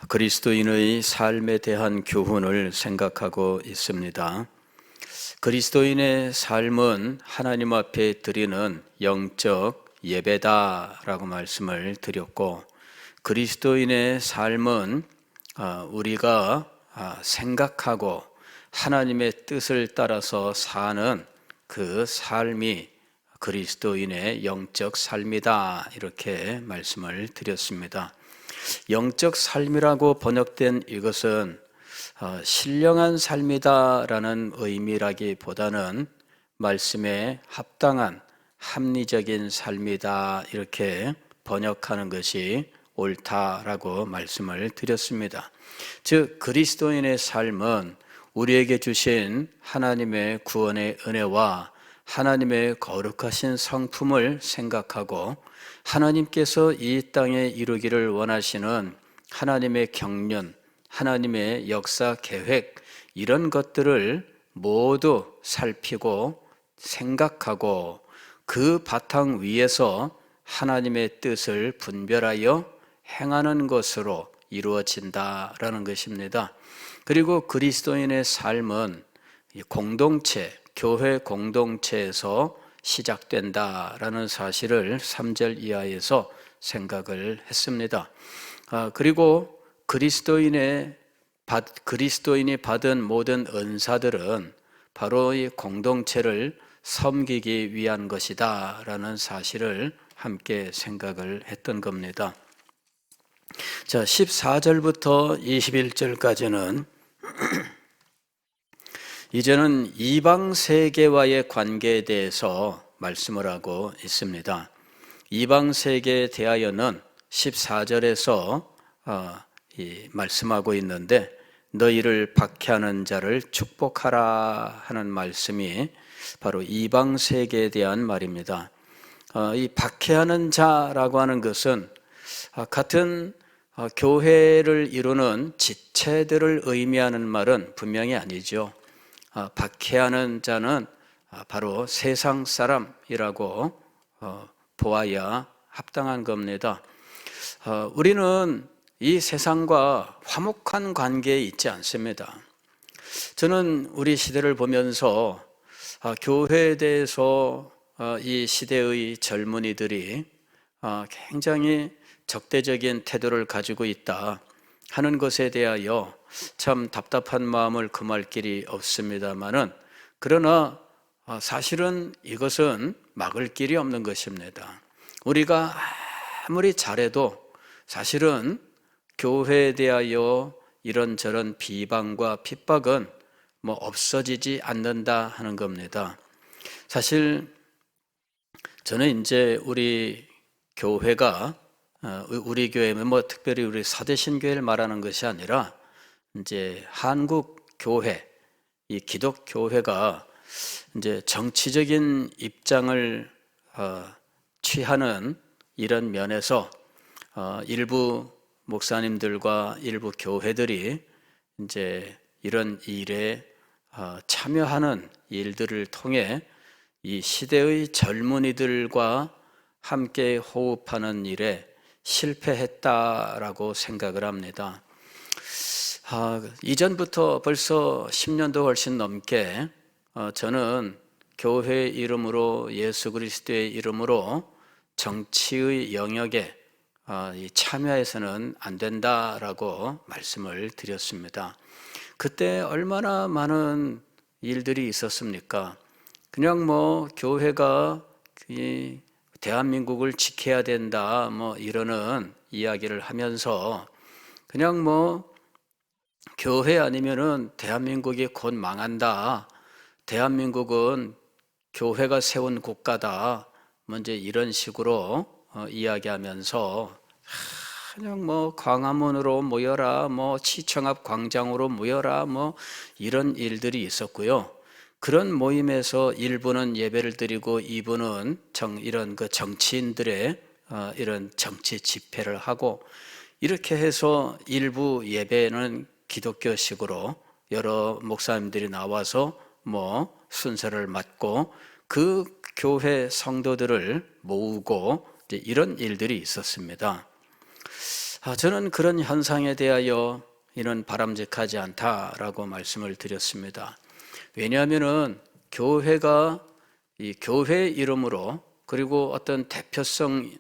그리스도인의 삶에 대한 교훈을 생각하고 있습니다. 그리스도인의 삶은 하나님 앞에 드리는 영적 예배다라고 말씀을 드렸고, 그리스도인의 삶은 우리가 생각하고 하나님의 뜻을 따라서 사는 그 삶이 그리스도인의 영적 삶이다, 이렇게 말씀을 드렸습니다. 영적 삶이라고 번역된 이것은 신령한 삶이다라는 의미라기보다는 말씀에 합당한 합리적인 삶이다, 이렇게 번역하는 것이 옳다라고 말씀을 드렸습니다. 즉, 그리스도인의 삶은 우리에게 주신 하나님의 구원의 은혜와 하나님의 거룩하신 성품을 생각하고 하나님께서 이 땅에 이루기를 원하시는 하나님의 경륜, 하나님의 역사 계획, 이런 것들을 모두 살피고 생각하고 그 바탕 위에서 하나님의 뜻을 분별하여 행하는 것으로 이루어진다라는 것입니다. 그리고 그리스도인의 삶은 공동체, 교회 공동체에서 시작된다라는 사실을 3절 이하에서 생각을 했습니다. 그리고 그리스도인이 받은 모든 은사들은 바로 이 공동체를 섬기기 위한 것이다 라는 사실을 함께 생각을 했던 겁니다. 자, 14절부터 21절까지는 이제는 이방 세계와의 관계에 대해서 말씀을 하고 있습니다. 이방 세계에 대하여는 14절에서 말씀하고 있는데, 너희를 박해하는 자를 축복하라 하는 말씀이 바로 이방 세계에 대한 말입니다. 이 박해하는 자라고 하는 것은 같은 교회를 이루는 지체들을 의미하는 말은 분명히 아니죠. 박해하는 자는 바로 세상 사람이라고 보아야 합당한 겁니다. 우리는 이 세상과 화목한 관계에 있지 않습니다. 저는 우리 시대를 보면서 교회에 대해서 이 시대의 젊은이들이 굉장히 적대적인 태도를 가지고 있다 하는 것에 대하여 참 답답한 마음을 금할 길이 없습니다만은, 그러나 사실은 이것은 막을 길이 없는 것입니다. 우리가 아무리 잘해도 사실은 교회에 대하여 이런저런 비방과 핍박은 없어지지 않는다 하는 겁니다. 사실 저는 이제 우리 교회가 우리 교회는 특별히 우리 사대신교회를 말하는 것이 아니라 이제 한국 교회, 이 기독교회가 이제 정치적인 입장을 취하는 이런 면에서 일부 목사님들과 일부 교회들이 이제 이런 일에 참여하는 일들을 통해 이 시대의 젊은이들과 함께 호흡하는 일에 실패했다라고 생각을 합니다. 이전부터 벌써 10년도 훨씬 넘게 저는 교회의 이름으로, 예수 그리스도의 이름으로 정치의 영역에 참여해서는 안 된다라고 말씀을 드렸습니다. 그때 얼마나 많은 일들이 있었습니까? 그냥 교회가 대한민국을 지켜야 된다 이러는 이야기를 하면서 그냥 교회 아니면은 대한민국이 곧 망한다, 대한민국은 교회가 세운 국가다, 먼저 이런 식으로 이야기하면서 그냥 광화문으로 모여라, 시청 앞 광장으로 모여라, 이런 일들이 있었고요. 그런 모임에서 일부는 예배를 드리고 이부는 이런 정치인들의 이런 정치 집회를 하고, 이렇게 해서 일부 예배는 기독교식으로 여러 목사님들이 나와서 순서를 맡고 그 교회 성도들을 모으고 이런 일들이 있었습니다. 저는 그런 현상에 대하여 이는 바람직하지 않다라고 말씀을 드렸습니다. 왜냐하면은 교회가 이 교회 이름으로 그리고 어떤 대표성을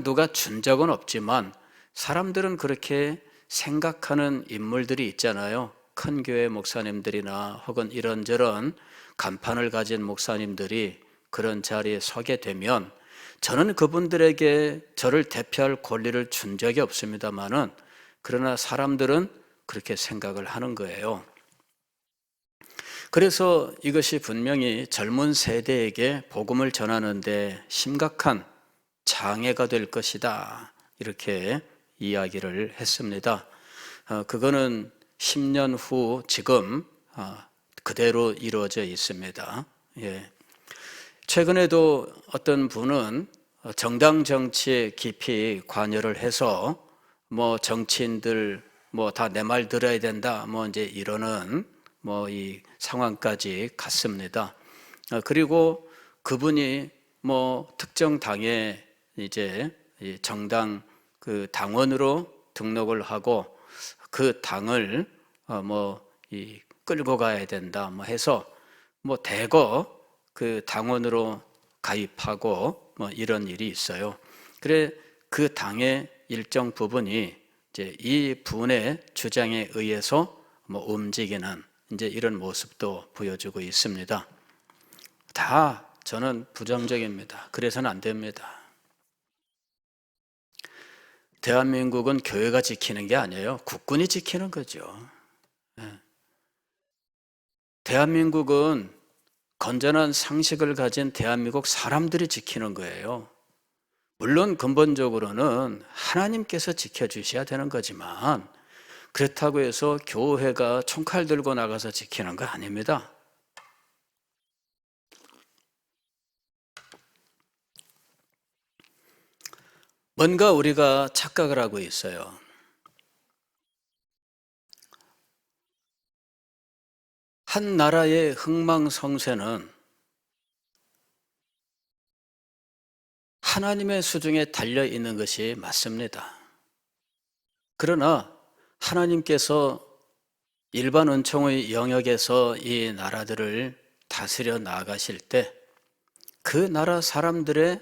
누가 준 적은 없지만 사람들은 그렇게 생각하는 인물들이 있잖아요. 큰 교회 목사님들이나 혹은 이런저런 간판을 가진 목사님들이 그런 자리에 서게 되면 저는 그분들에게 저를 대표할 권리를 준 적이 없습니다만은 그러나 사람들은 그렇게 생각을 하는 거예요. 그래서 이것이 분명히 젊은 세대에게 복음을 전하는데 심각한 장애가 될 것이다. 이렇게 이야기를 했습니다. 그거는 10년 후 지금 그대로 이루어져 있습니다. 예. 최근에도 어떤 분은 정당 정치에 깊이 관여를 해서 뭐 정치인들 뭐 다 내 말 들어야 된다 뭐 이제 이러는 뭐 이 상황까지 갔습니다. 그리고 그분이 뭐 특정 당에 이제 이 정당 그 당원으로 등록을 하고 그 당을 뭐 이 끌고 가야 된다 뭐 해서 뭐 대거 그 당원으로 가입하고 뭐 이런 일이 있어요. 그래 그 당의 일정 부분이 이제 이 분의 주장에 의해서 뭐 움직이는 이제 이런 모습도 보여주고 있습니다. 다 저는 부정적입니다. 그래서는 안 됩니다. 대한민국은 교회가 지키는 게 아니에요. 국군이 지키는 거죠. 대한민국은 건전한 상식을 가진 대한민국 사람들이 지키는 거예요. 물론 근본적으로는 하나님께서 지켜주셔야 되는 거지만 그렇다고 해서 교회가 총칼 들고 나가서 지키는 거 아닙니다. 뭔가 우리가 착각을 하고 있어요. 한 나라의 흥망성쇠는 하나님의 수중에 달려 있는 것이 맞습니다. 그러나 하나님께서 일반 은총의 영역에서 이 나라들을 다스려 나가실 때 그 나라 사람들의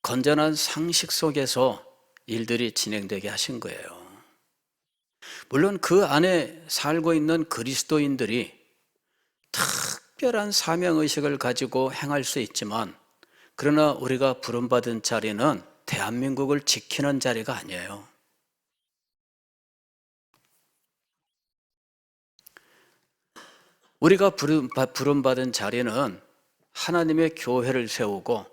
건전한 상식 속에서 일들이 진행되게 하신 거예요. 물론 그 안에 살고 있는 그리스도인들이 특별한 사명의식을 가지고 행할 수 있지만 그러나 우리가 부름받은 자리는 대한민국을 지키는 자리가 아니에요. 우리가 부름받은 자리는 하나님의 교회를 세우고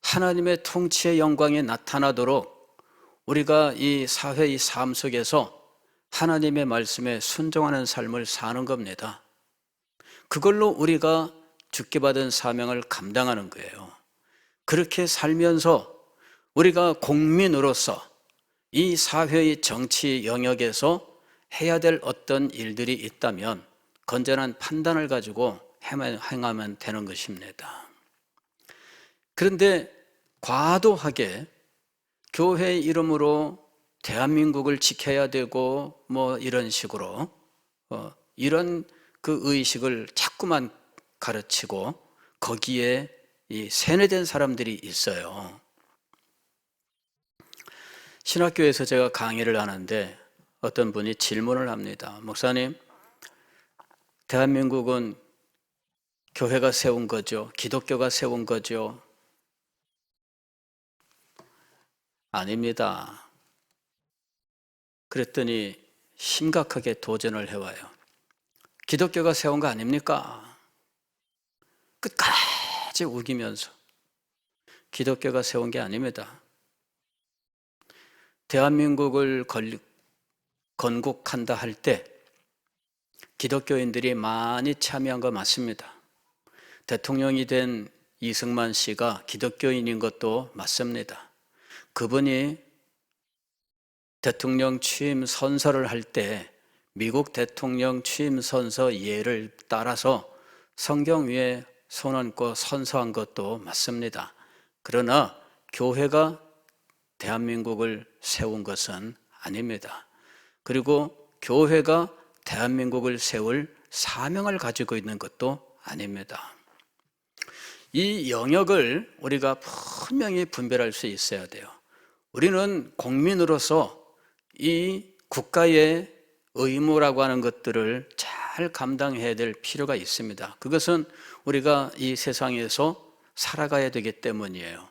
하나님의 통치의 영광이 나타나도록 우리가 이 사회의 삶 속에서 하나님의 말씀에 순종하는 삶을 사는 겁니다. 그걸로 우리가 주께 받은 사명을 감당하는 거예요. 그렇게 살면서 우리가 국민으로서 이 사회의 정치 영역에서 해야 될 어떤 일들이 있다면 건전한 판단을 가지고 행하면 되는 것입니다. 그런데 과도하게 교회 이름으로 대한민국을 지켜야 되고 뭐 이런 식으로 이런 그 의식을 자꾸만 가르치고 거기에 이 세뇌된 사람들이 있어요. 신학교에서 제가 강의를 하는데 어떤 분이 질문을 합니다. 목사님, 대한민국은 교회가 세운 거죠? 기독교가 세운 거죠? 아닙니다. 그랬더니 심각하게 도전을 해와요. 기독교가 세운 거 아닙니까? 끝까지 우기면서 기독교가 세운 게 아닙니다. 대한민국을 건국한다 할 때 기독교인들이 많이 참여한 거 맞습니다. 대통령이 된 이승만 씨가 기독교인인 것도 맞습니다. 그분이 대통령 취임 선서를 할 때 미국 대통령 취임 선서 예를 따라서 성경 위에 손 얹고 선서한 것도 맞습니다. 그러나 교회가 대한민국을 세운 것은 아닙니다. 그리고 교회가 대한민국을 세울 사명을 가지고 있는 것도 아닙니다. 이 영역을 우리가 분명히 분별할 수 있어야 돼요. 우리는 국민으로서 이 국가의 의무라고 하는 것들을 잘 감당해야 될 필요가 있습니다. 그것은 우리가 이 세상에서 살아가야 되기 때문이에요.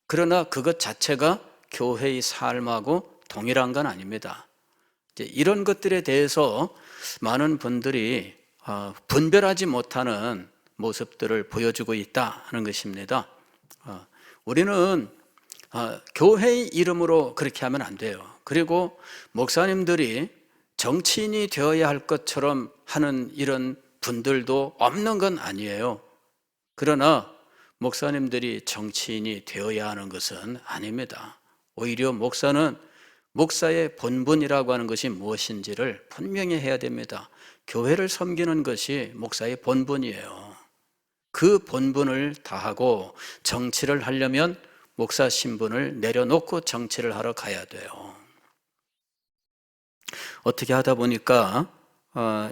그러나 그것 자체가 교회의 삶하고 동일한 건 아닙니다. 이런 것들에 대해서 많은 분들이 분별하지 못하는 모습들을 보여주고 있다 하는 것입니다. 우리는 교회의 이름으로 그렇게 하면 안 돼요. 그리고 목사님들이 정치인이 되어야 할 것처럼 하는 이런 분들도 없는 건 아니에요. 그러나 목사님들이 정치인이 되어야 하는 것은 아닙니다. 오히려 목사는 목사의 본분이라고 하는 것이 무엇인지를 분명히 해야 됩니다. 교회를 섬기는 것이 목사의 본분이에요. 그 본분을 다하고 정치를 하려면 목사 신분을 내려놓고 정치를 하러 가야 돼요. 어떻게 하다 보니까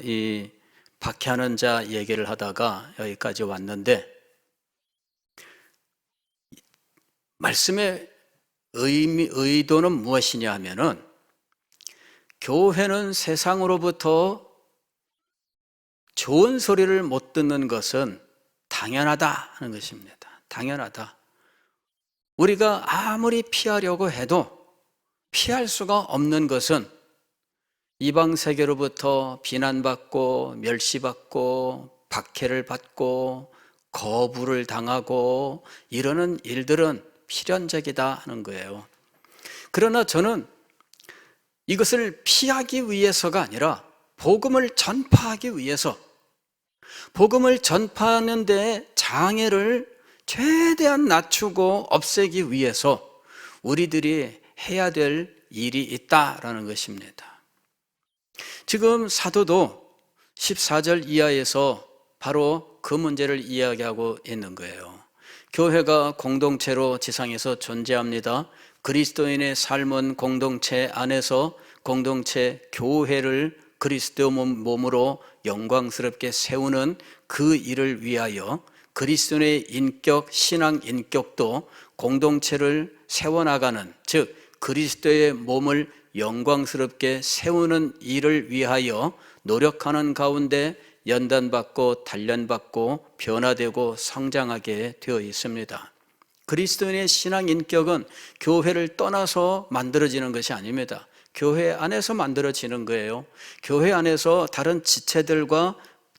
이 박해하는 자 얘기를 하다가 여기까지 왔는데, 말씀의 의도는 무엇이냐 하면은, 교회는 세상으로부터 좋은 소리를 못 듣는 것은 당연하다 하는 것입니다. 당연하다. 우리가 아무리 피하려고 해도 피할 수가 없는 것은 이방 세계로부터 비난받고 멸시받고 박해를 받고 거부를 당하고 이러는 일들은 필연적이다 하는 거예요. 그러나 저는 이것을 피하기 위해서가 아니라 복음을 전파하기 위해서, 복음을 전파하는 데 장애를 최대한 낮추고 없애기 위해서 우리들이 해야 될 일이 있다라는 것입니다. 지금 사도도 14절 이하에서 바로 그 문제를 이야기하고 있는 거예요. 교회가 공동체로 지상에서 존재합니다. 그리스도인의 삶은 공동체 안에서 공동체 교회를 그리스도 몸으로 영광스럽게 세우는 그 일을 위하여 그리스도의 인격, 신앙 인격도 공동체를 세워나가는, 즉 그리스도의 몸을 영광스럽게 세우는 일을 위하여 노력하는 가운데 연단받고 단련받고 변화되고 성장하게 되어 있습니다. 그리스도인의 신앙 인격은 교회를 떠나서 만들어지는 것이 아닙니다. 교회 안에서 만들어지는 거예요. 교회 안에서 다른 지체들과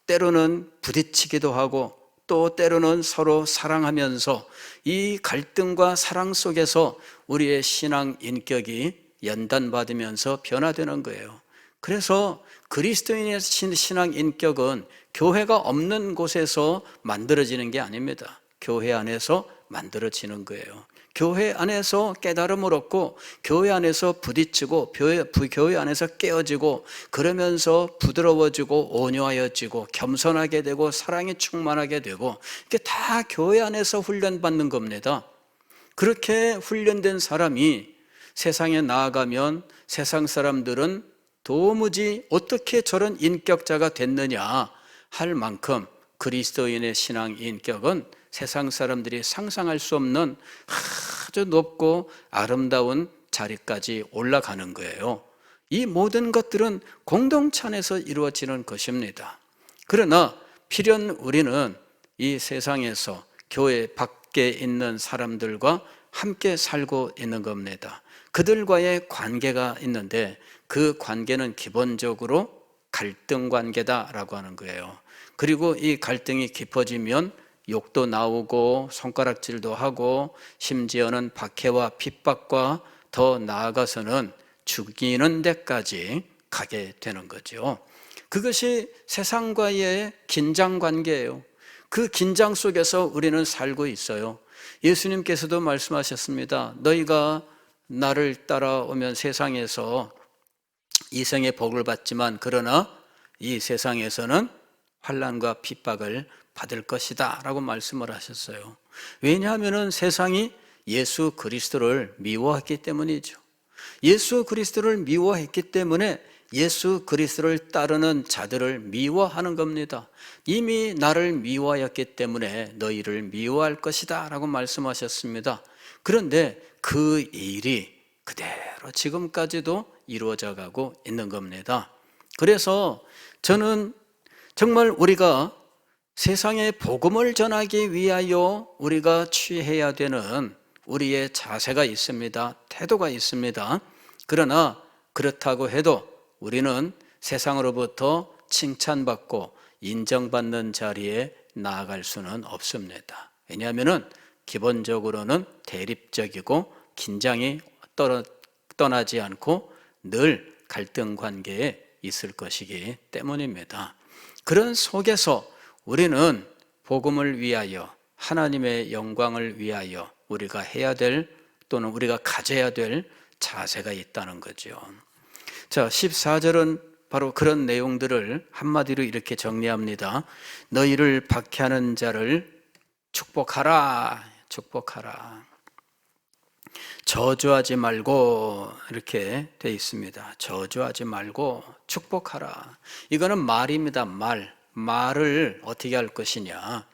때로는 부딪히기도 하고 또 때로는 서로 사랑하면서 이 갈등과 사랑 속에서 우리의 신앙 인격이 연단받으면서 변화되는 거예요. 그래서 그리스도인의 신앙 인격은 교회가 없는 곳에서 만들어지는 게 아닙니다. 교회 안에서 만들어지는 거예요. 교회 안에서 깨달음을 얻고 교회 안에서 부딪히고 교회 안에서 깨어지고 그러면서 부드러워지고 온유하여지고 겸손하게 되고 사랑이 충만하게 되고, 이게 다 교회 안에서 훈련받는 겁니다. 그렇게 훈련된 사람이 세상에 나아가면 세상 사람들은 도무지 어떻게 저런 인격자가 됐느냐 할 만큼 그리스도인의 신앙 인격은 세상 사람들이 상상할 수 없는 아주 높고 아름다운 자리까지 올라가는 거예요. 이 모든 것들은 공동체 안에서 이루어지는 것입니다. 그러나 필연 우리는 이 세상에서 교회 밖에 있는 사람들과 함께 살고 있는 겁니다. 그들과의 관계가 있는데 그 관계는 기본적으로 갈등 관계다라고 하는 거예요. 그리고 이 갈등이 깊어지면 욕도 나오고 손가락질도 하고 심지어는 박해와 핍박과 더 나아가서는 죽이는 데까지 가게 되는 거죠. 그것이 세상과의 긴장 관계예요. 그 긴장 속에서 우리는 살고 있어요. 예수님께서도 말씀하셨습니다. 너희가 나를 따라오면 세상에서 이생의 복을 받지만 그러나 이 세상에서는 환난과 핍박을 받을 것이다 라고 말씀을 하셨어요. 왜냐하면 세상이 예수 그리스도를 미워했기 때문이죠. 예수 그리스도를 미워했기 때문에 예수 그리스도를 따르는 자들을 미워하는 겁니다. 이미 나를 미워하였기 때문에 너희를 미워할 것이다 라고 말씀하셨습니다. 그런데 그 일이 그대로 지금까지도 이루어져 가고 있는 겁니다. 그래서 저는 정말 우리가 세상에 복음을 전하기 위하여 우리가 취해야 되는 우리의 자세가 있습니다. 태도가 있습니다. 그러나 그렇다고 해도 우리는 세상으로부터 칭찬받고 인정받는 자리에 나아갈 수는 없습니다. 왜냐하면 기본적으로는 대립적이고 긴장이 떠나지 않고 늘 갈등 관계에 있을 것이기 때문입니다. 그런 속에서 우리는 복음을 위하여 하나님의 영광을 위하여 우리가 해야 될 또는 우리가 가져야 될 자세가 있다는 거죠. 자, 14절은 바로 그런 내용들을 한마디로 이렇게 정리합니다. 너희를 박해하는 자를 축복하라, 축복하라. 저주하지 말고 이렇게 돼 있습니다. 저주하지 말고 축복하라. 이거는 말입니다. 말을 어떻게 할 것이냐.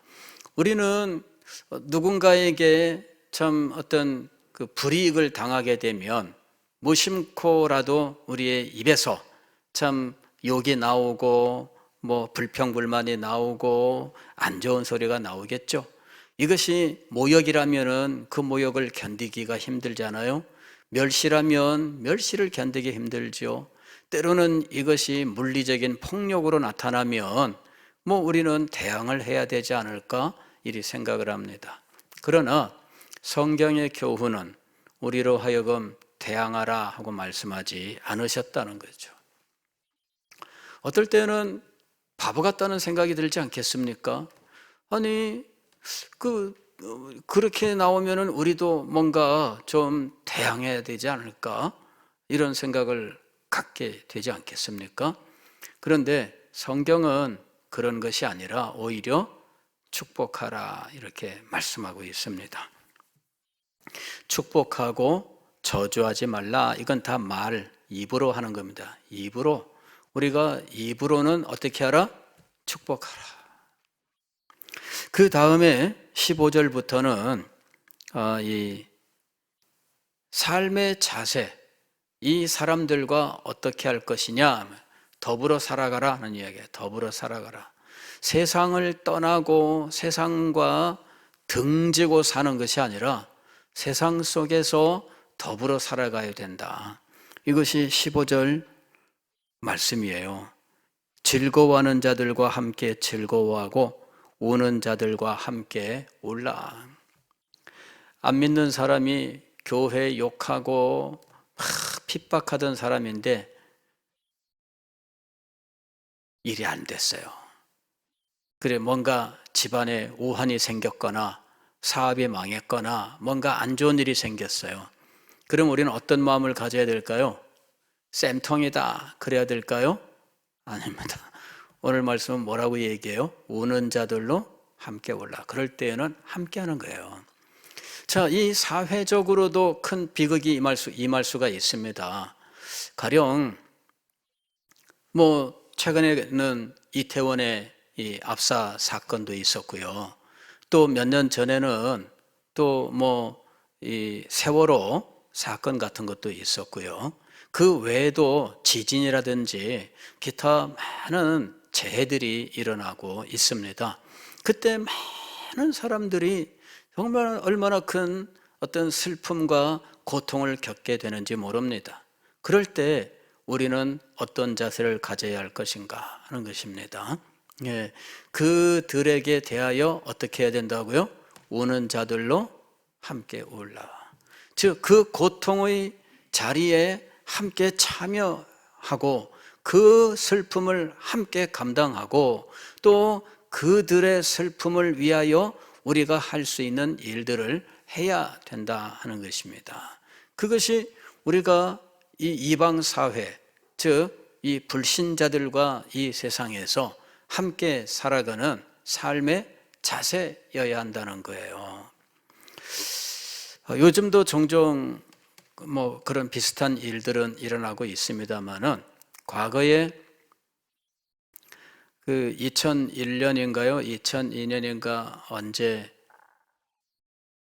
우리는 누군가에게 참 어떤 그 불이익을 당하게 되면 무심코라도 우리의 입에서 참 욕이 나오고 뭐 불평불만이 나오고 안 좋은 소리가 나오겠죠. 이것이 모욕이라면은 그 모욕을 견디기가 힘들잖아요. 멸시라면 멸시를 견디기 힘들죠. 때로는 이것이 물리적인 폭력으로 나타나면 뭐 우리는 대항을 해야 되지 않을까 이리 생각을 합니다. 그러나 성경의 교훈은 우리로 하여금 대항하라 하고 말씀하지 않으셨다는 거죠. 어떨 때는 바보 같다는 생각이 들지 않겠습니까? 아니 그렇게 나오면은 우리도 뭔가 좀 대항해야 되지 않을까 이런 생각을 갖게 되지 않겠습니까? 그런데 성경은 그런 것이 아니라 오히려 축복하라 이렇게 말씀하고 있습니다. 축복하고 저주하지 말라. 이건 다 입으로 하는 겁니다. 우리가 입으로는 어떻게 하라? 축복하라. 그 다음에 15절부터는 이 삶의 자세, 이 사람들과 어떻게 할 것이냐, 더불어 살아가라 하는 이야기예요. 더불어 살아가라. 세상을 떠나고 세상과 등지고 사는 것이 아니라 세상 속에서 더불어 살아가야 된다. 이것이 15절 말씀이에요. 즐거워하는 자들과 함께 즐거워하고 우는 자들과 함께 울라. 안 믿는 사람이 교회 욕하고 핍박하던 사람인데 일이 안 됐어요. 그래 뭔가 집안에 우환이 생겼거나 사업이 망했거나 뭔가 안 좋은 일이 생겼어요. 그럼 우리는 어떤 마음을 가져야 될까요? 쌤통이다 그래야 될까요? 아닙니다. 오늘 말씀은 뭐라고 얘기해요? 우는 자들로 함께 울라. 그럴 때에는 함께 하는 거예요. 자, 이 사회적으로도 큰 비극이 임할 수가 있습니다. 가령 뭐 최근에는 이태원의 이 압사 사건도 있었고요. 또 몇 년 전에는 또 뭐 이 세월호 사건 같은 것도 있었고요. 그 외에도 지진이라든지 기타 많은 재해들이 일어나고 있습니다. 그때 많은 사람들이 정말 얼마나 큰 어떤 슬픔과 고통을 겪게 되는지 모릅니다. 그럴 때 우리는 어떤 자세를 가져야 할 것인가 하는 것입니다. 예, 그들에게 대하여 어떻게 해야 된다고요? 우는 자들로 함께 울라. 즉 그 고통의 자리에 함께 참여하고 그 슬픔을 함께 감당하고 또 그들의 슬픔을 위하여 우리가 할 수 있는 일들을 해야 된다 하는 것입니다. 그것이 우리가 이 이방 사회, 즉 이 불신자들과 이 세상에서 함께 살아가는 삶의 자세여야 한다는 거예요. 요즘도 종종 뭐 그런 비슷한 일들은 일어나고 있습니다만은 과거에 그 2001년인가요? 2002년인가 언제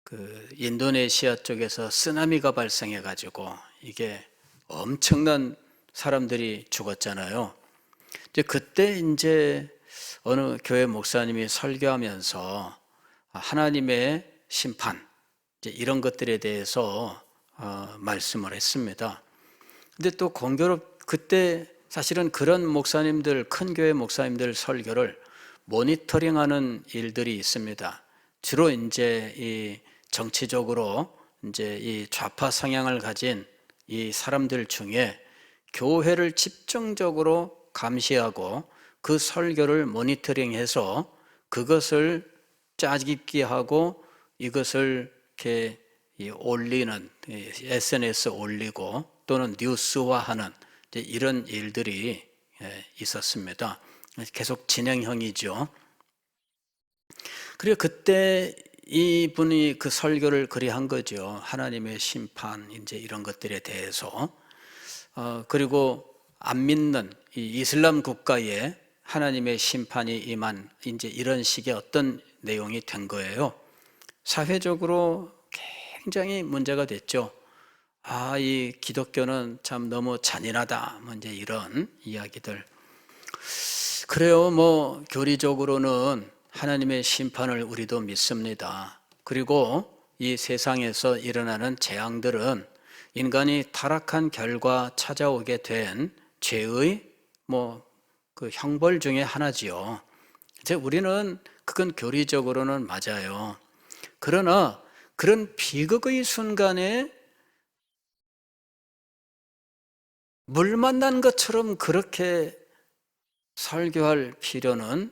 그 인도네시아 쪽에서 쓰나미가 발생해 가지고 이게 엄청난 사람들이 죽었잖아요. 이제 그때 이제 어느 교회 목사님이 설교하면서 하나님의 심판 이제 이런 것들에 대해서 말씀을 했습니다. 근데 또 그때 사실은 그런 목사님들, 큰 교회 목사님들 설교를 모니터링하는 일들이 있습니다. 주로 이제 이 정치적으로 이제 이 좌파 성향을 가진 이 사람들 중에 교회를 집중적으로 감시하고 그 설교를 모니터링해서 그것을 짜깁기 하고 이것을 이렇게 올리는 SNS 올리고 또는 뉴스화하는 이런 일들이 있었습니다. 계속 진행형이죠. 그리고 그때 이분이 그 설교를 그리 한 거죠. 하나님의 심판 이제 이런 것들에 대해서. 그리고 안 믿는 이 이슬람 국가에 하나님의 심판이 임한 이제 이런 식의 어떤 내용이 된 거예요. 사회적으로 굉장히 문제가 됐죠. 이 기독교는 참 너무 잔인하다. 뭐 이제 이런 이야기들. 그래요. 뭐 교리적으로는 하나님의 심판을 우리도 믿습니다. 그리고 이 세상에서 일어나는 재앙들은 인간이 타락한 결과 찾아오게 된 죄의 그 형벌 중에 하나지요. 이제 우리는 그건 교리적으로는 맞아요. 그러나 그런 비극의 순간에 물 만난 것처럼 그렇게 설교할 필요는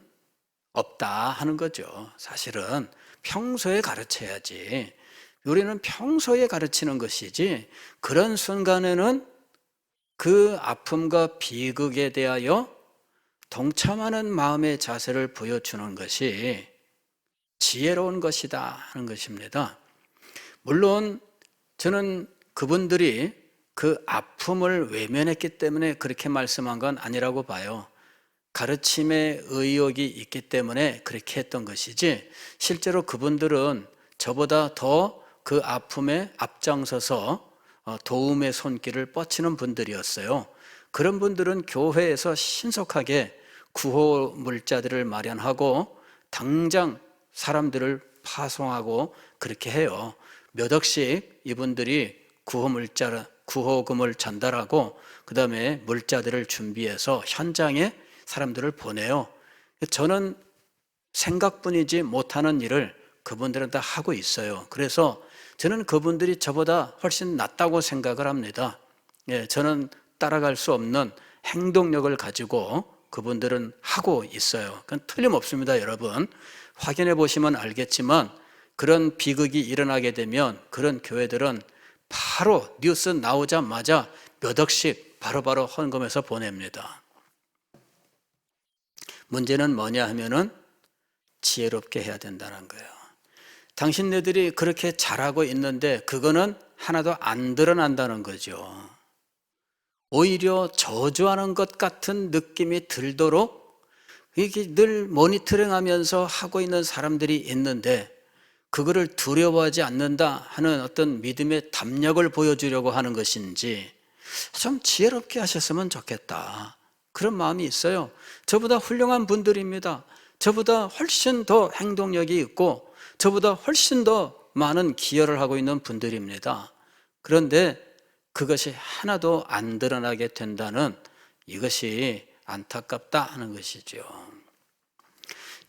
없다 하는 거죠. 사실은 평소에 가르쳐야지. 우리는 평소에 가르치는 것이지 그런 순간에는 그 아픔과 비극에 대하여 동참하는 마음의 자세를 보여주는 것이 지혜로운 것이다 하는 것입니다. 물론 저는 그분들이 그 아픔을 외면했기 때문에 그렇게 말씀한 건 아니라고 봐요. 가르침의 의욕이 있기 때문에 그렇게 했던 것이지 실제로 그분들은 저보다 더 그 아픔에 앞장서서 도움의 손길을 뻗치는 분들이었어요. 그런 분들은 교회에서 신속하게 구호 물자들을 마련하고 당장 사람들을 파송하고 그렇게 해요. 몇 억씩 이분들이 구호금을 전달하고 그 다음에 물자들을 준비해서 현장에 사람들을 보내요. 저는 생각뿐이지 못하는 일을 그분들은 다 하고 있어요. 그래서 저는 그분들이 저보다 훨씬 낫다고 생각을 합니다. 저는 따라갈 수 없는 행동력을 가지고 그분들은 하고 있어요. 그건 틀림없습니다, 여러분. 확인해 보시면 알겠지만 그런 비극이 일어나게 되면 그런 교회들은 바로 뉴스 나오자마자 몇 억씩 바로바로 헌금해서 보냅니다. 문제는 뭐냐 하면은 지혜롭게 해야 된다는 거예요. 당신네들이 그렇게 잘하고 있는데 그거는 하나도 안 드러난다는 거죠. 오히려 저주하는 것 같은 느낌이 들도록 이게 늘 모니터링하면서 하고 있는 사람들이 있는데 그거를 두려워하지 않는다 하는 어떤 믿음의 담력을 보여주려고 하는 것인지 좀 지혜롭게 하셨으면 좋겠다. 그런 마음이 있어요. 저보다 훌륭한 분들입니다. 저보다 훨씬 더 행동력이 있고 저보다 훨씬 더 많은 기여를 하고 있는 분들입니다. 그런데 그것이 하나도 안 드러나게 된다는 이것이 안타깝다 하는 것이죠.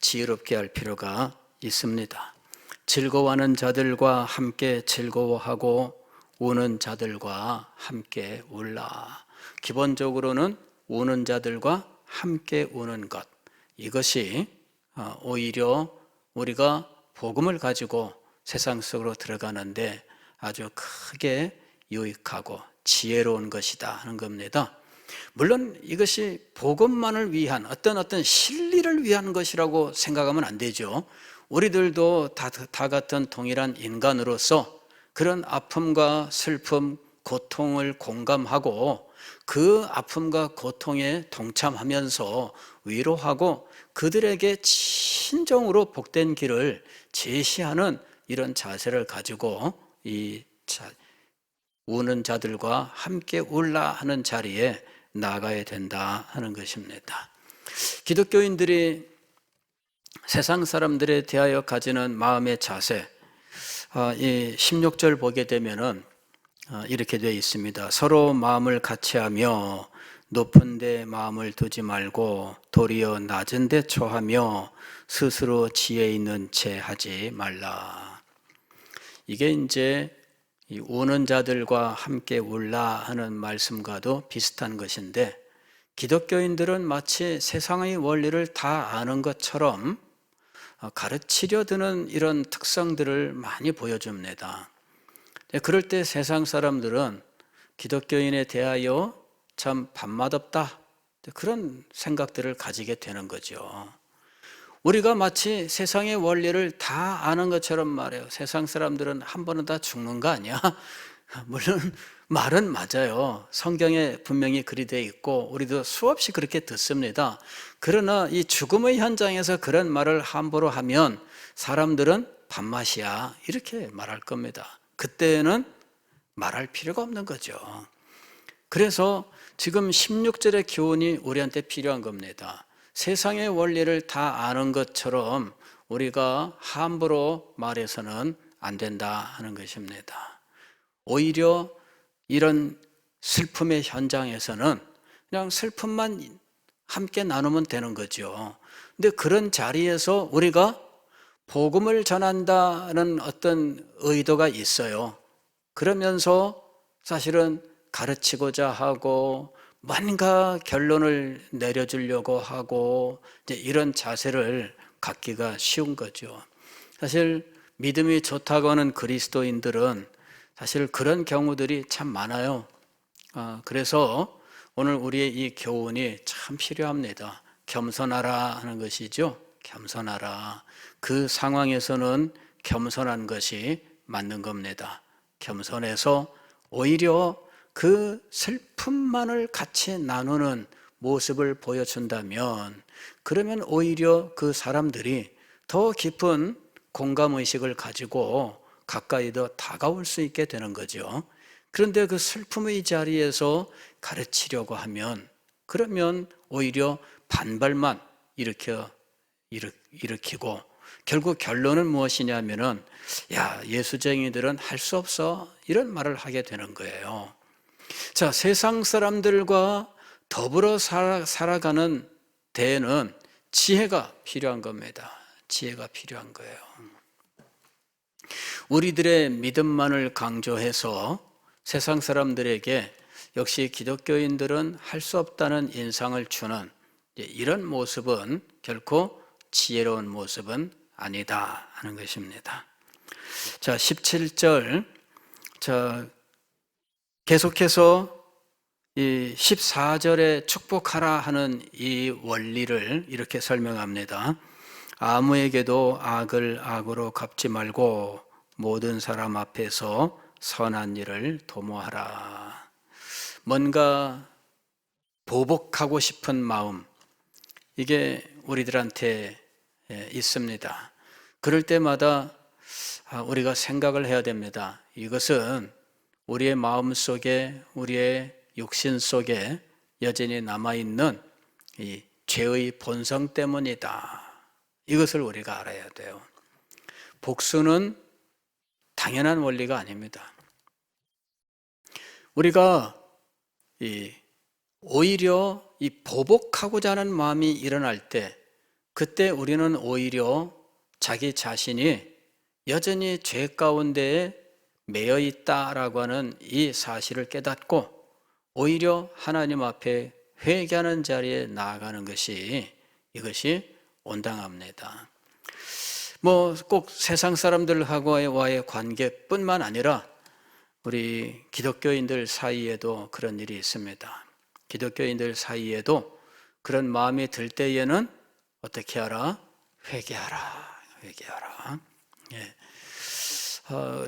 지혜롭게 할 필요가 있습니다. 즐거워하는 자들과 함께 즐거워하고 우는 자들과 함께 울라. 기본적으로는 우는 자들과 함께 우는 것, 이것이 오히려 우리가 복음을 가지고 세상 속으로 들어가는데 아주 크게 유익하고 지혜로운 것이다 하는 겁니다. 물론 이것이 복음만을 위한 어떤 실리를 위한 것이라고 생각하면 안 되죠. 우리들도 다 같은 동일한 인간으로서 그런 아픔과 슬픔, 고통을 공감하고 그 아픔과 고통에 동참하면서 위로하고 그들에게 친정으로 복된 길을 제시하는 이런 자세를 가지고 우는 자들과 함께 울라 하는 자리에 나가야 된다 하는 것입니다. 기독교인들이 세상 사람들에 대하여 가지는 마음의 자세, 이 16절 보게 되면은 이렇게 되어 있습니다. 서로 마음을 같이하며 높은 데 마음을 두지 말고 도리어 낮은 데 처하며 스스로 지혜 있는 채 하지 말라. 이게 이제 이 우는 자들과 함께 울라 하는 말씀과도 비슷한 것인데, 기독교인들은 마치 세상의 원리를 다 아는 것처럼 가르치려 드는 이런 특성들을 많이 보여줍니다. 그럴 때 세상 사람들은 기독교인에 대하여 참 밥맛없다, 그런 생각들을 가지게 되는 거죠. 우리가 마치 세상의 원리를 다 아는 것처럼 말해요. 세상 사람들은 한 번은 다 죽는 거 아니야? 물론 말은 맞아요. 성경에 분명히 그리 되어 있고 우리도 수없이 그렇게 듣습니다. 그러나 이 죽음의 현장에서 그런 말을 함부로 하면 사람들은 밥맛이야 이렇게 말할 겁니다. 그때는 말할 필요가 없는 거죠. 그래서 지금 16절의 교훈이 우리한테 필요한 겁니다. 세상의 원리를 다 아는 것처럼 우리가 함부로 말해서는 안 된다 하는 것입니다. 오히려 이런 슬픔의 현장에서는 그냥 슬픔만 함께 나누면 되는 거죠. 근데 그런 자리에서 우리가 복음을 전한다는 어떤 의도가 있어요. 그러면서 사실은 가르치고자 하고 뭔가 결론을 내려주려고 하고 이제 이런 자세를 갖기가 쉬운 거죠. 사실 믿음이 좋다고 하는 그리스도인들은 사실 그런 경우들이 참 많아요. 그래서 오늘 우리의 이 교훈이 참 필요합니다. 겸손하라 하는 것이죠. 겸손하라. 그 상황에서는 겸손한 것이 맞는 겁니다. 겸손해서 오히려 그 슬픔만을 같이 나누는 모습을 보여준다면, 그러면 오히려 그 사람들이 더 깊은 공감의식을 가지고 가까이 더 다가올 수 있게 되는 거죠. 그런데 그 슬픔의 자리에서 가르치려고 하면, 그러면 오히려 반발만 일으키고 결국 결론은 무엇이냐면은 야, 예수쟁이들은 할 수 없어 이런 말을 하게 되는 거예요. 자, 세상 사람들과 더불어 살아가는 데에는 지혜가 필요한 겁니다. 지혜가 필요한 거예요. 우리들의 믿음만을 강조해서 세상 사람들에게 역시 기독교인들은 할 수 없다는 인상을 주는 이런 모습은 결코 지혜로운 모습은 아니다 하는 것입니다. 자, 17절. 자, 계속해서 이 14절에 축복하라 하는 이 원리를 이렇게 설명합니다. 아무에게도 악을 악으로 갚지 말고 모든 사람 앞에서 선한 일을 도모하라. 뭔가 보복하고 싶은 마음, 이게 우리들한테 있습니다. 그럴 때마다 우리가 생각을 해야 됩니다. 이것은 우리의 마음 속에, 우리의 육신 속에 여전히 남아있는 이 죄의 본성 때문이다. 이것을 우리가 알아야 돼요. 복수는 당연한 원리가 아닙니다. 우리가 오히려 이 보복하고자 하는 마음이 일어날 때, 그때 우리는 오히려 자기 자신이 여전히 죄 가운데에 매여 있다라고 하는 이 사실을 깨닫고 오히려 하나님 앞에 회개하는 자리에 나아가는 것이, 이것이 온당합니다. 뭐 꼭 세상 사람들하고의 관계뿐만 아니라 우리 기독교인들 사이에도 그런 일이 있습니다. 기독교인들 사이에도 그런 마음이 들 때에는 어떻게 하라? 회개하라. 회개하라.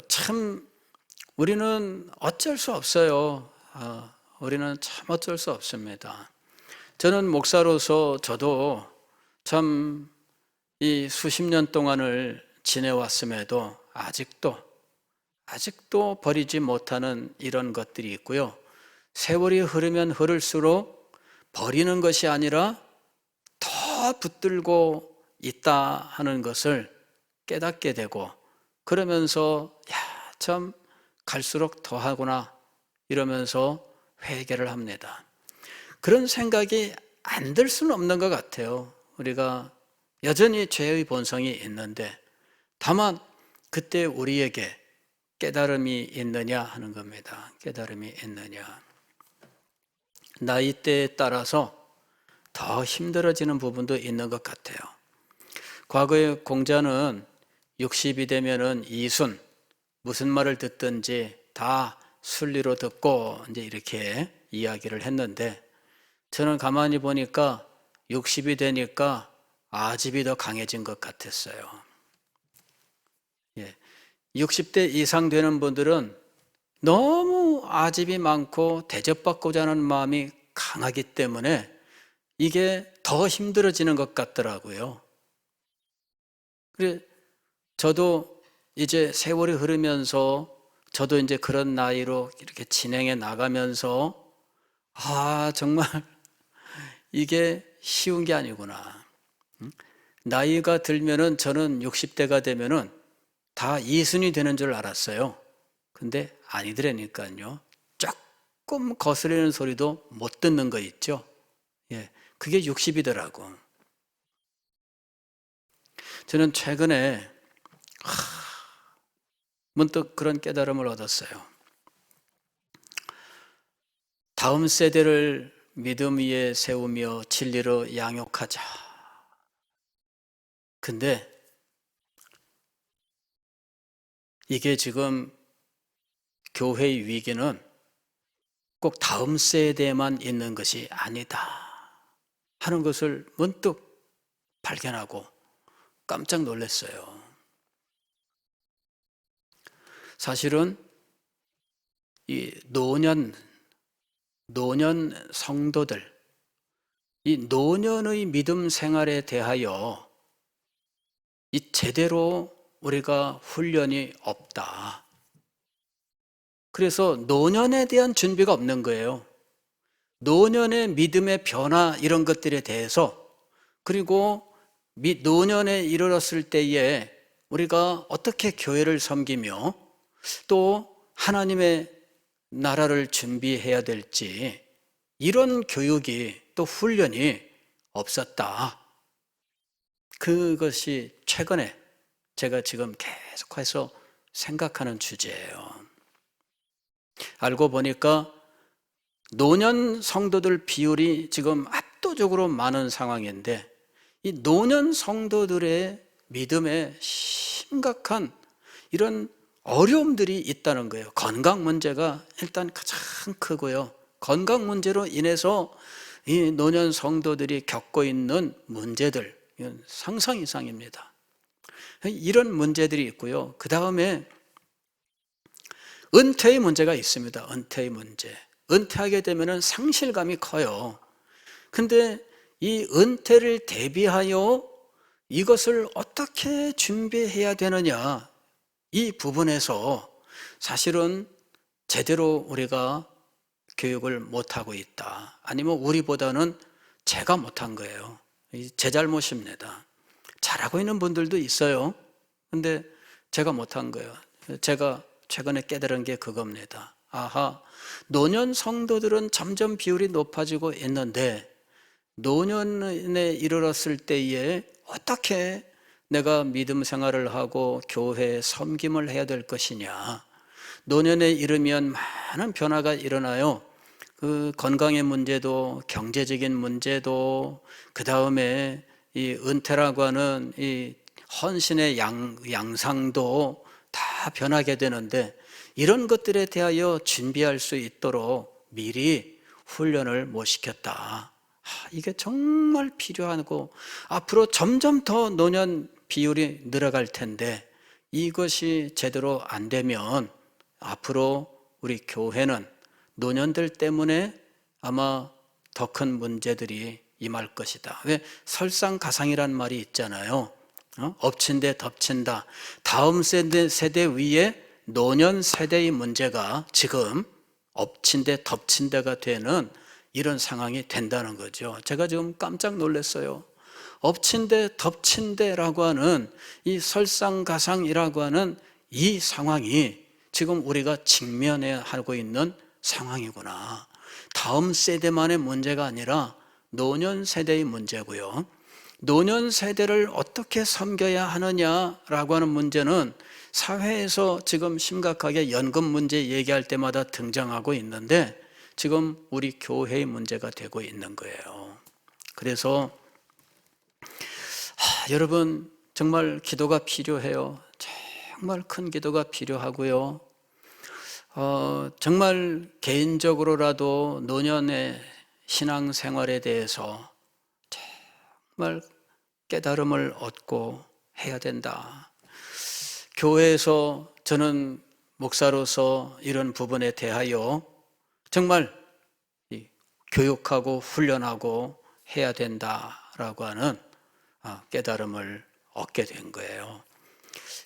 참 우리는 어쩔 수 없어요. 우리는 참 어쩔 수 없습니다. 저는 목사로서 저도 참 이 수십 년 동안을 지내왔음에도 아직도 버리지 못하는 이런 것들이 있고요. 세월이 흐르면 흐를수록 버리는 것이 아니라 더 붙들고 있다 하는 것을 깨닫게 되고, 그러면서 참 갈수록 더하구나 이러면서 회개를 합니다. 그런 생각이 안 들 수는 없는 것 같아요. 우리가 여전히 죄의 본성이 있는데, 다만 그때 우리에게 깨달음이 있느냐 하는 겁니다. 깨달음이 있느냐. 나이대에 따라서 더 힘들어지는 부분도 있는 것 같아요. 과거에 공자는 60이 되면은 이순, 무슨 말을 듣든지 다 순리로 듣고 이제 이렇게 이야기를 했는데, 저는 가만히 보니까 60이 되니까 아집이 더 강해진 것 같았어요. 60대 이상 되는 분들은 너무 아집이 많고 대접받고자 하는 마음이 강하기 때문에 이게 더 힘들어지는 것 같더라고요. 그래, 저도 이제 세월이 흐르면서 저도 이제 그런 나이로 이렇게 진행해 나가면서 정말 이게 쉬운 게 아니구나. 나이가 들면은, 저는 60대가 되면은 다 이순이 되는 줄 알았어요. 근데 아니더라니까요. 조금 거스르는 소리도 못 듣는 거 있죠. 그게 60이더라고. 저는 최근에 문득 그런 깨달음을 얻었어요. 다음 세대를 믿음 위에 세우며 진리로 양육하자. 근데 이게 지금 교회의 위기는 꼭 다음 세대에만 있는 것이 아니다 하는 것을 문득 발견하고 깜짝 놀랐어요. 사실은 이 노년 성도들, 이 노년의 믿음 생활에 대하여 이 제대로 우리가 훈련이 없다. 그래서 노년에 대한 준비가 없는 거예요. 노년의 믿음의 변화 이런 것들에 대해서, 그리고 노년에 이르렀을 때에 우리가 어떻게 교회를 섬기며 또 하나님의 나라를 준비해야 될지, 이런 교육이 또 훈련이 없었다. 그것이 최근에 제가 지금 계속해서 생각하는 주제예요. 알고 보니까 노년 성도들 비율이 지금 압도적으로 많은 상황인데, 이 노년 성도들의 믿음에 심각한 이런 어려움들이 있다는 거예요. 건강 문제가 일단 가장 크고요. 건강 문제로 인해서 이 노년 성도들이 겪고 있는 문제들, 이건 상상 이상입니다. 이런 문제들이 있고요. 그 다음에 은퇴의 문제가 있습니다. 은퇴의 문제. 은퇴하게 되면 상실감이 커요. 근데 이 은퇴를 대비하여 이것을 어떻게 준비해야 되느냐, 이 부분에서 사실은 제대로 우리가 교육을 못하고 있다. 아니면 우리보다는 제가 못한 거예요. 제 잘못입니다. 잘하고 있는 분들도 있어요. 근데 제가 못한 거예요. 제가 최근에 깨달은 게 그겁니다. 노년 성도들은 점점 비율이 높아지고 있는데, 노년에 이르렀을 때에 어떻게 내가 믿음 생활을 하고 교회에 섬김을 해야 될 것이냐. 노년에 이르면 많은 변화가 일어나요. 그 건강의 문제도, 경제적인 문제도, 그 다음에 이 은퇴라고 하는 이 헌신의 양상도 다 변하게 되는데, 이런 것들에 대하여 준비할 수 있도록 미리 훈련을 못 시켰다. 이게 정말 필요하고, 앞으로 점점 더 노년 비율이 늘어갈 텐데, 이것이 제대로 안 되면 앞으로 우리 교회는 노년들 때문에 아마 더 큰 문제들이 임할 것이다. 왜? 설상가상이란 말이 있잖아요. 엎친 데 덮친다. 다음 세대 위에 노년 세대의 문제가 지금 엎친 데 덮친 데가 되는 이런 상황이 된다는 거죠. 제가 지금 깜짝 놀랐어요. 엎친 데 덮친 데라고 하는 이 설상가상이라고 하는 이 상황이 지금 우리가 직면해 하고 있는 상황이구나. 다음 세대만의 문제가 아니라 노년 세대의 문제고요. 노년 세대를 어떻게 섬겨야 하느냐라고 하는 문제는 사회에서 지금 심각하게 연금 문제 얘기할 때마다 등장하고 있는데 지금 우리 교회의 문제가 되고 있는 거예요. 그래서 여러분 정말 기도가 필요해요. 정말 큰 기도가 필요하고요. 정말 개인적으로라도 노년의 신앙생활에 대해서 정말 깨달음을 얻고 해야 된다. 교회에서 저는 목사로서 이런 부분에 대하여 정말 교육하고 훈련하고 해야 된다라고 하는 깨달음을 얻게 된 거예요.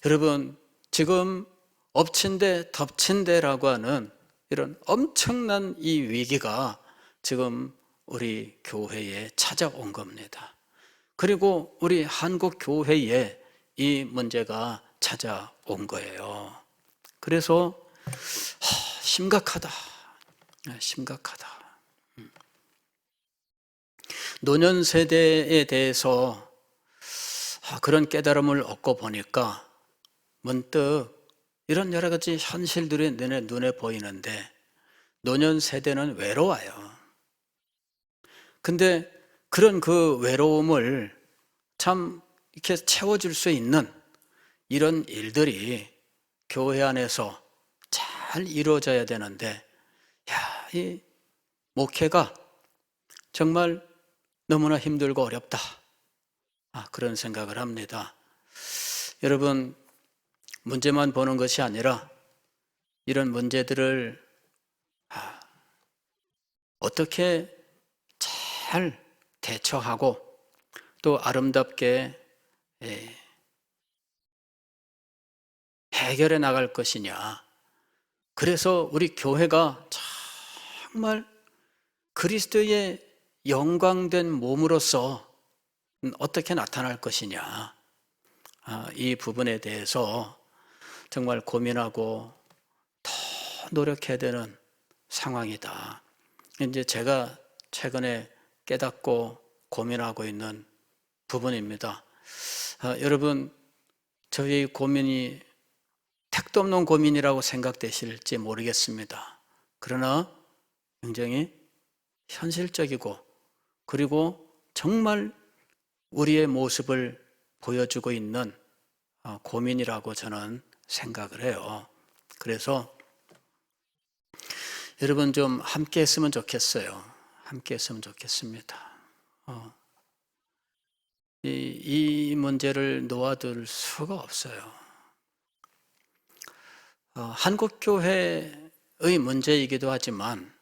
여러분 지금 엎친 데 덮친 데라고 하는 이런 엄청난 이 위기가 지금 우리 교회에 찾아온 겁니다. 그리고 우리 한국 교회에 이 문제가 찾아온 거예요. 그래서 심각하다. 심각하다. 노년 세대에 대해서 그런 깨달음을 얻고 보니까 문득 이런 여러 가지 현실들이 눈에 보이는데 노년 세대는 외로워요. 근데 그런 그 외로움을 참 이렇게 채워줄 수 있는 이런 일들이 교회 안에서 잘 이루어져야 되는데 이 목회가 정말 너무나 힘들고 어렵다. 그런 생각을 합니다. 여러분 문제만 보는 것이 아니라 이런 문제들을 어떻게 잘 대처하고 또 아름답게 해결해 나갈 것이냐. 그래서 우리 교회가 정말 그리스도의 영광된 몸으로서 어떻게 나타날 것이냐. 이 부분에 대해서 정말 고민하고 더 노력해야 되는 상황이다. 이제 제가 최근에 깨닫고 고민하고 있는 부분입니다. 여러분, 저희 고민이 택도 없는 고민이라고 생각되실지 모르겠습니다. 그러나 굉장히 현실적이고 그리고 정말 우리의 모습을 보여주고 있는 고민이라고 저는 생각을 해요. 그래서 여러분 좀 함께 했으면 좋겠어요. 함께 했으면 좋겠습니다. 이 문제를 놓아둘 수가 없어요. 한국 교회의 문제이기도 하지만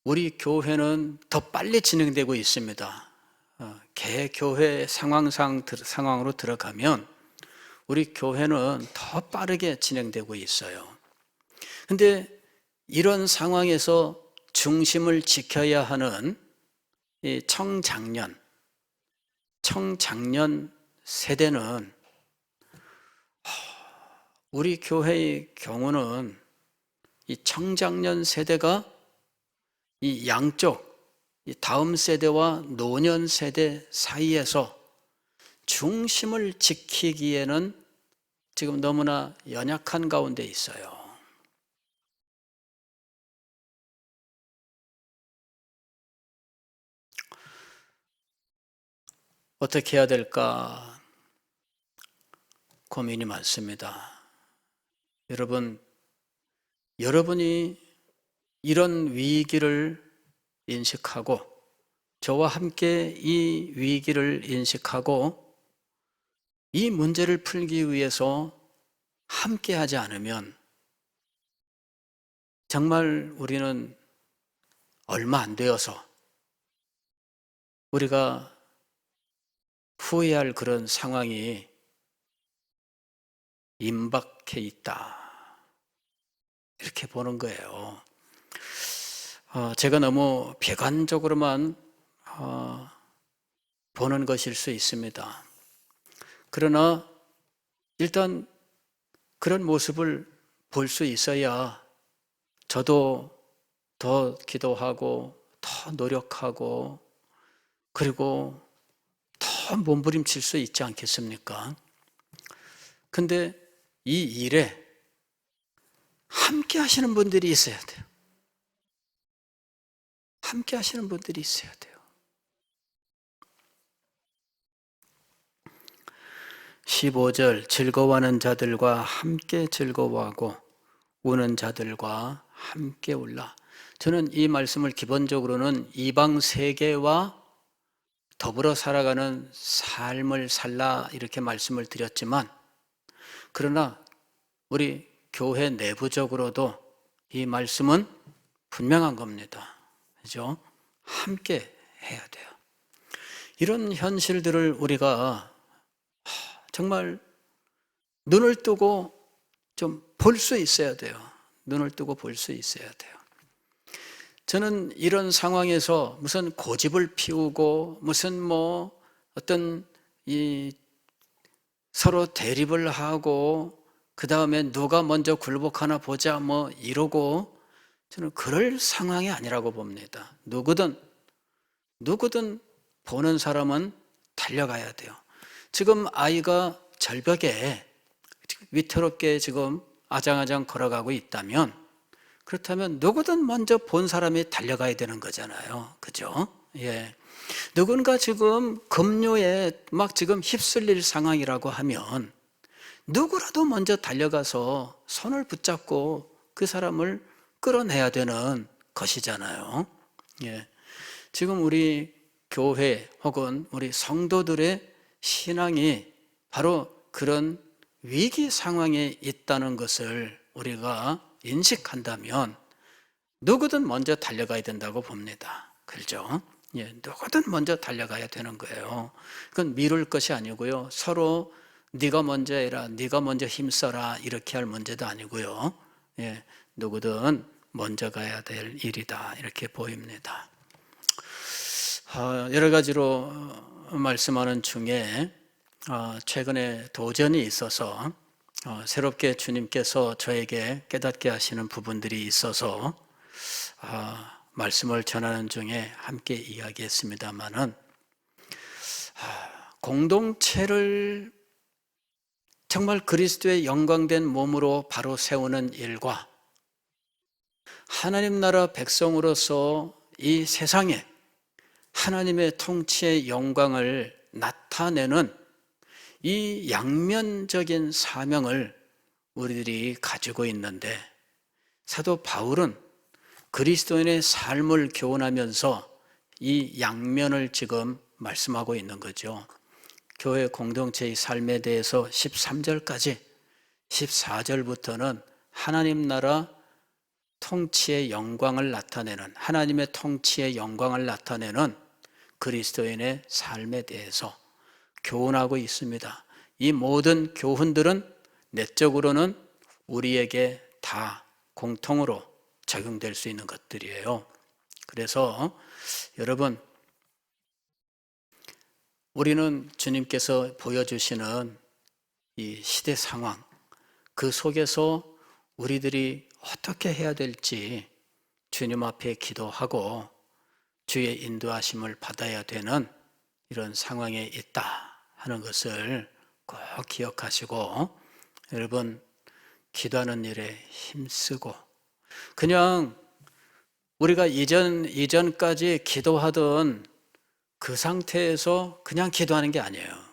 우리 교회는 더 빨리 진행되고 있습니다. 개교회 상황으로 들어가면 우리 교회는 더 빠르게 진행되고 있어요. 근데 이런 상황에서 중심을 지켜야 하는 이 청장년 세대는 우리 교회의 경우는 이 청장년 세대가 이 양쪽 이 다음 세대와 노년 세대 사이에서 중심을 지키기에는 지금 너무나 연약한 가운데 있어요. 어떻게 해야 될까 고민이 많습니다. 여러분이 이런 위기를 인식하고 저와 함께 이 위기를 인식하고 이 문제를 풀기 위해서 함께 하지 않으면 정말 우리는 얼마 안 되어서 우리가 후회할 그런 상황이 임박해 있다, 이렇게 보는 거예요. 제가 너무 비관적으로만 보는 것일 수 있습니다. 그러나 일단 그런 모습을 볼 수 있어야 저도 더 기도하고 더 노력하고 그리고 더 몸부림칠 수 있지 않겠습니까? 근데 이 일에 함께 하시는 분들이 있어야 돼요. 함께 하시는 분들이 있어야 돼요. 15절, 즐거워하는 자들과 함께 즐거워하고 우는 자들과 함께 울라. 저는 이 말씀을 기본적으로는 이방 세계와 더불어 살아가는 삶을 살라, 이렇게 말씀을 드렸지만, 그러나 우리 교회 내부적으로도 이 말씀은 분명한 겁니다. 그죠? 함께 해야 돼요. 이런 현실들을 우리가 정말 눈을 뜨고 좀 볼 수 있어야 돼요. 눈을 뜨고 볼 수 있어야 돼요. 저는 이런 상황에서 무슨 고집을 피우고 무슨 어떤 서로 대립을 하고 그 다음에 누가 먼저 굴복하나 보자 이러고, 저는 그럴 상황이 아니라고 봅니다. 누구든 보는 사람은 달려가야 돼요. 지금 아이가 절벽에 위태롭게 지금 아장아장 걸어가고 있다면, 그렇다면 누구든 먼저 본 사람이 달려가야 되는 거잖아요. 그죠? 예. 누군가 지금 급료에 막 지금 휩쓸릴 상황이라고 하면 누구라도 먼저 달려가서 손을 붙잡고 그 사람을 끌어내야 되는 것이잖아요. 예. 지금 우리 교회 혹은 우리 성도들의 신앙이 바로 그런 위기 상황에 있다는 것을 우리가 인식한다면 누구든 먼저 달려가야 된다고 봅니다. 그렇죠? 예, 누구든 먼저 달려가야 되는 거예요. 그건 미룰 것이 아니고요. 서로 네가 먼저 해라, 네가 먼저 힘써라, 이렇게 할 문제도 아니고요. 예, 누구든 먼저 가야 될 일이다, 이렇게 보입니다. 여러 가지로 말씀하는 중에 최근에 도전이 있어서 새롭게 주님께서 저에게 깨닫게 하시는 부분들이 있어서 말씀을 전하는 중에 함께 이야기했습니다마는, 공동체를 정말 그리스도의 영광된 몸으로 바로 세우는 일과 하나님 나라 백성으로서 이 세상에 하나님의 통치의 영광을 나타내는 이 양면적인 사명을 우리들이 가지고 있는데, 사도 바울은 그리스도인의 삶을 교훈하면서 이 양면을 지금 말씀하고 있는 거죠. 교회 공동체의 삶에 대해서 13절까지, 14절부터는 하나님 나라 통치의 영광을 나타내는, 하나님의 통치의 영광을 나타내는 그리스도인의 삶에 대해서 교훈하고 있습니다. 이 모든 교훈들은 내적으로는 우리에게 다 공통으로 적용될 수 있는 것들이에요. 그래서 여러분, 우리는 주님께서 보여주시는 이 시대 상황, 그 속에서 우리들이 어떻게 해야 될지 주님 앞에 기도하고 주의 인도하심을 받아야 되는 이런 상황에 있다 하는 것을 꼭 기억하시고, 여러분, 기도하는 일에 힘쓰고, 그냥 우리가 이전까지 기도하던 그 상태에서 그냥 기도하는 게 아니에요.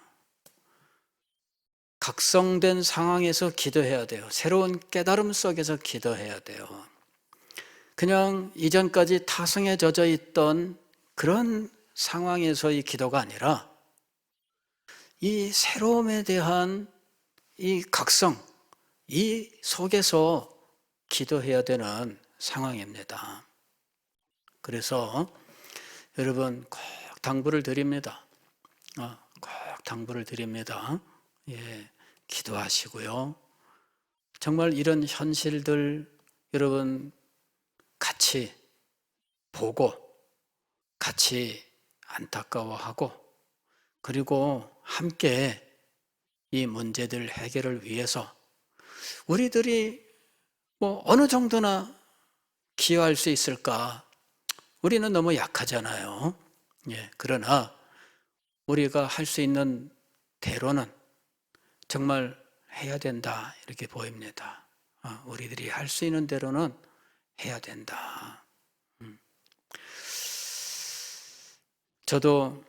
각성된 상황에서 기도해야 돼요. 새로운 깨달음 속에서 기도해야 돼요. 그냥 이전까지 타성에 젖어 있던 그런 상황에서의 기도가 아니라 이 새로움에 대한 이 각성, 이 속에서 기도해야 되는 상황입니다. 그래서 여러분 꼭 당부를 드립니다. 꼭 당부를 드립니다. 예, 기도하시고요. 정말 이런 현실들 여러분 같이 보고 같이 안타까워하고 그리고 함께 이 문제들 해결을 위해서 우리들이 어느 정도나 기여할 수 있을까? 우리는 너무 약하잖아요. 예, 그러나 우리가 할 수 있는 대로는 정말 해야 된다 이렇게 보입니다. 우리들이 할 수 있는 대로는 해야 된다. 저도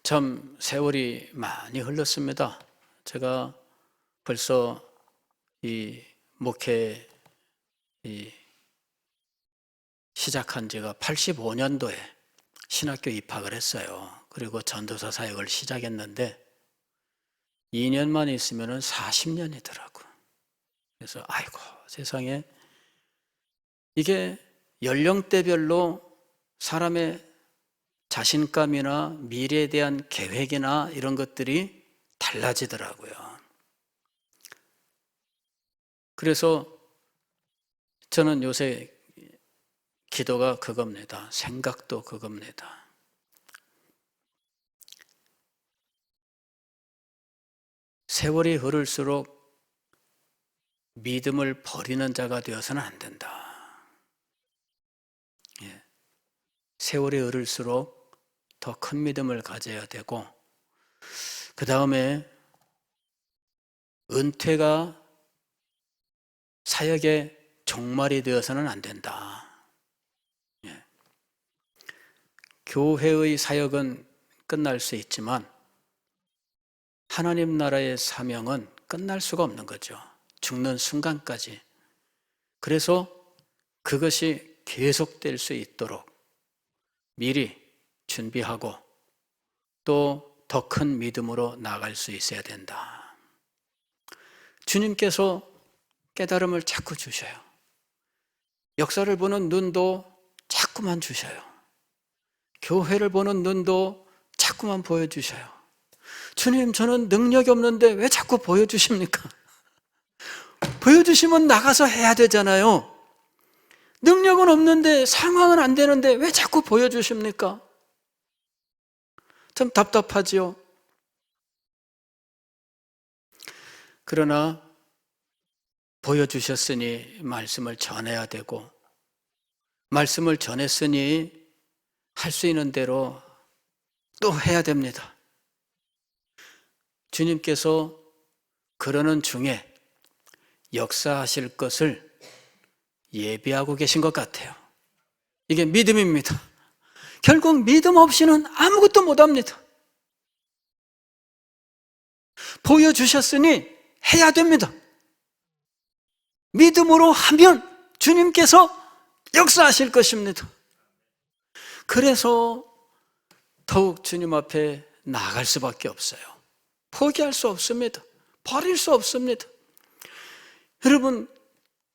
참 세월이 많이 흘렀습니다. 제가 벌써 이 목회 시작한 지가 85년도에 신학교 입학을 했어요. 그리고 전도사 사역을 시작했는데 2년만 있으면 40년이더라고요. 그래서 아이고 세상에 이게 연령대별로 사람의 자신감이나 미래에 대한 계획이나 이런 것들이 달라지더라고요. 그래서 저는 요새 기도가 그겁니다. 생각도 그겁니다. 세월이 흐를수록 믿음을 버리는 자가 되어서는 안 된다. 예. 세월이 흐를수록 더 큰 믿음을 가져야 되고 그 다음에 은퇴가 사역의 종말이 되어서는 안 된다. 예. 교회의 사역은 끝날 수 있지만 하나님 나라의 사명은 끝날 수가 없는 거죠. 죽는 순간까지. 그래서 그것이 계속될 수 있도록 미리 준비하고 또 더 큰 믿음으로 나아갈 수 있어야 된다. 주님께서 깨달음을 자꾸 주셔요. 역사를 보는 눈도 자꾸만 주셔요. 교회를 보는 눈도 자꾸만 보여주셔요. 주님, 저는 능력이 없는데 왜 자꾸 보여주십니까? 보여주시면 나가서 해야 되잖아요. 능력은 없는데 상황은 안 되는데 왜 자꾸 보여주십니까? 참 답답하지요. 그러나 보여주셨으니 말씀을 전해야 되고 말씀을 전했으니 할 수 있는 대로 또 해야 됩니다. 주님께서 그러는 중에 역사하실 것을 예비하고 계신 것 같아요. 이게 믿음입니다. 결국 믿음 없이는 아무것도 못합니다. 보여주셨으니 해야 됩니다. 믿음으로 하면 주님께서 역사하실 것입니다. 그래서 더욱 주님 앞에 나아갈 수밖에 없어요. 포기할 수 없습니다. 버릴 수 없습니다. 여러분,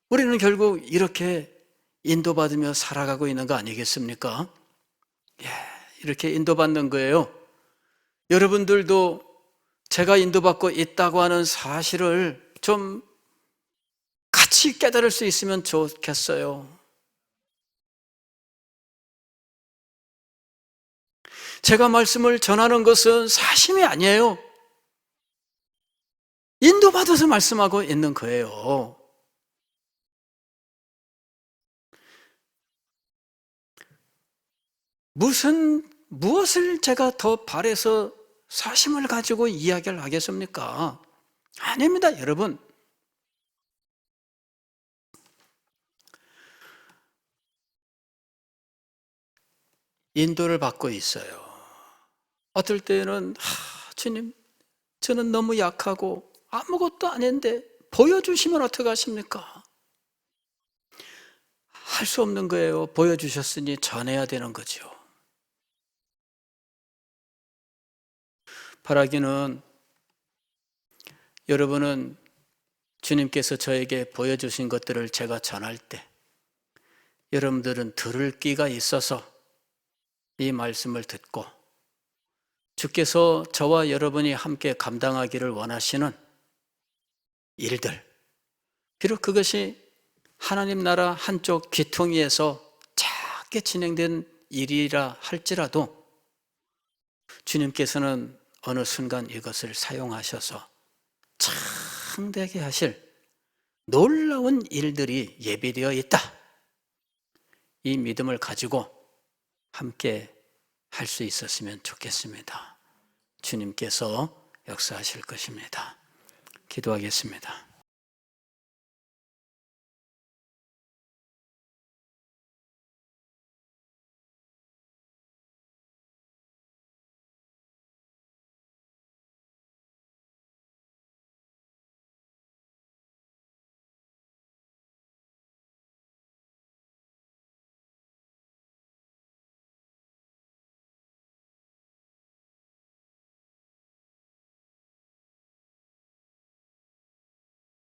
우리는 결국 이렇게 인도받으며 살아가고 있는 거 아니겠습니까? 예, 이렇게 인도받는 거예요. 여러분들도 제가 인도받고 있다고 하는 사실을 좀 같이 깨달을 수 있으면 좋겠어요. 제가 말씀을 전하는 것은 사심이 아니에요. 인도받아서 말씀하고 있는 거예요. 무엇을 제가 더 바래서 사심을 가지고 이야기를 하겠습니까? 아닙니다, 여러분. 인도를 받고 있어요. 어떨 때는 주님, 저는 너무 약하고 아무것도 아닌데 보여주시면 어떡하십니까? 할 수 없는 거예요. 보여주셨으니 전해야 되는 거죠. 바라기는 여러분은 주님께서 저에게 보여주신 것들을 제가 전할 때 여러분들은 들을 귀가 있어서 이 말씀을 듣고 주께서 저와 여러분이 함께 감당하기를 원하시는 일들, 비록 그것이 하나님 나라 한쪽 귀퉁이에서 작게 진행된 일이라 할지라도 주님께서는 어느 순간 이것을 사용하셔서 창대하게 하실 놀라운 일들이 예비되어 있다. 이 믿음을 가지고 함께 할 수 있었으면 좋겠습니다. 주님께서 역사하실 것입니다. 기도하겠습니다.